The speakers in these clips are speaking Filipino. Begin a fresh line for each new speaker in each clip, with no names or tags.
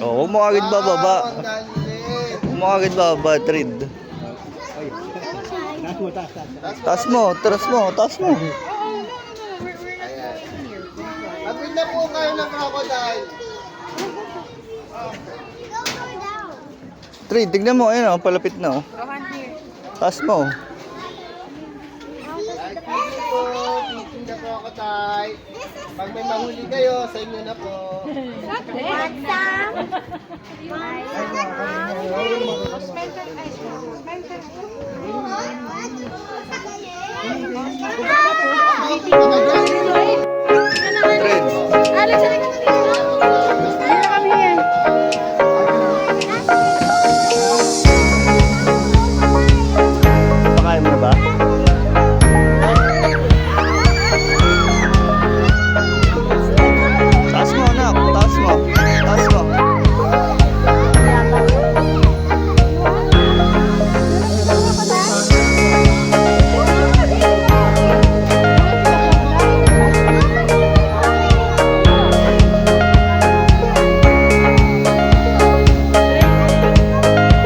Oh, huwag mo agad bababa. Huwag mo agad bababa, Trid. Taas mo, taas mo, taas mo.
Lapit na po kayo ng crocodile.
Trid, tignan mo, ayun oh, palapit na oh. Taas mo.
Teaching the crocodile. Pag may mahuli kayo, sa inyo na po.
Pakain mo na ba? Taas mo, anak. Taas mo. Taas mo.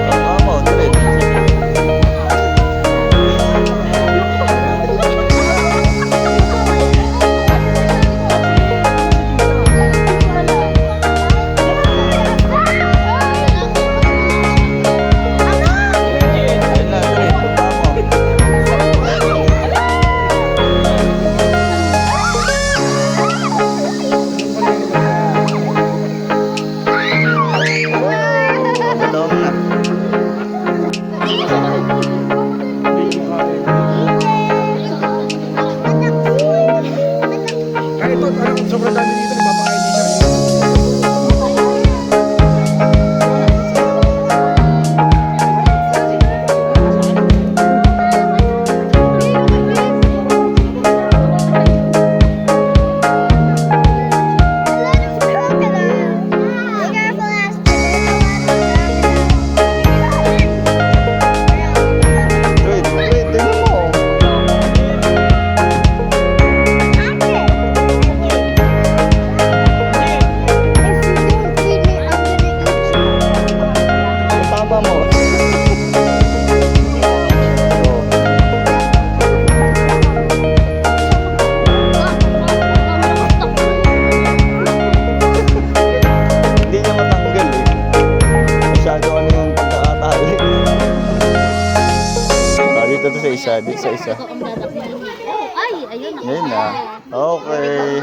Tama, Trid. Ayun na, Trid. Tama. Tama na.
Kaya ito, sobrang dami dito, nagpapakain din siya.
Trid, Trid, tignan mo. Tama mo. Oh. Hindi niya matanggal eh. Masyado ano yung pagkakatali. Dito to sa isa, dito sa isa.
Ay, ayun.
Ngayon na. Okay.